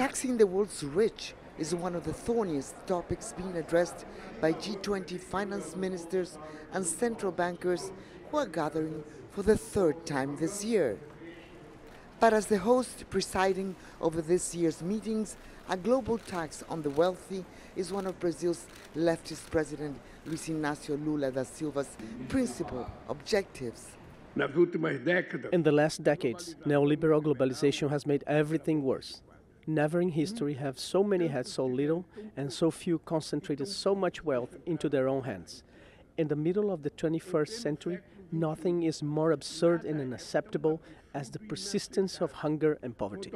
Taxing the world's rich is one of the thorniest topics being addressed by G20 finance ministers and central bankers who are gathering for the third time this year. But as the host presiding over this year's meetings, a global tax on the wealthy is one of Brazil's leftist President Luiz Inácio Lula da Silva's principal objectives. In the last decades, neoliberal globalization has made everything worse. Never in history have so many had so little and so few concentrated so much wealth into their own hands. In the middle of the 21st century, nothing is more absurd and unacceptable as the persistence of hunger and poverty.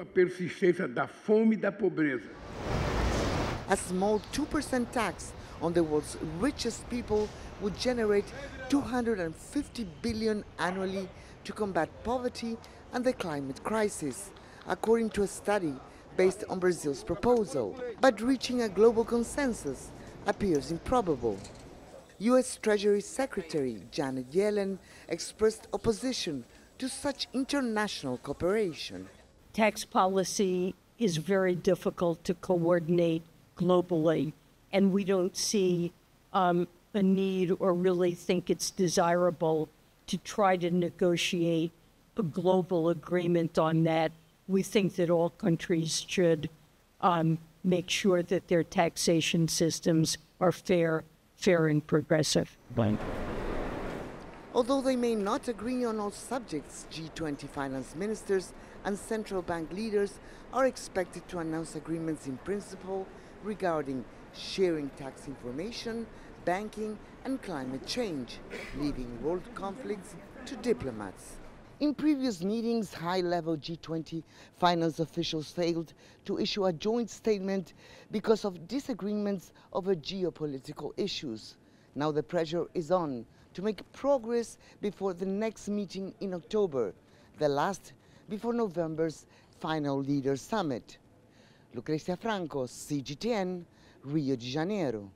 A small 2% tax on the world's richest people would generate $250 billion annually to combat poverty and the climate crisis, according to a study based on Brazil's proposal. But reaching a global consensus appears improbable. U.S. Treasury Secretary Janet Yellen expressed opposition to such international cooperation. Tax policy is very difficult to coordinate globally, and we don't see a need or really think it's desirable to try to negotiate a global agreement on that. We think that all countries should make sure that their taxation systems are fair and progressive. Although they may not agree on all subjects, G20 finance ministers and central bank leaders are expected to announce agreements in principle regarding sharing tax information, banking and climate change, leaving world conflicts to diplomats. In previous meetings, high-level G20 finance officials failed to issue a joint statement because of disagreements over geopolitical issues. Now the pressure is on to make progress before the next meeting in October, the last before November's final leaders summit. Lucrecia Franco, CGTN, Rio de Janeiro.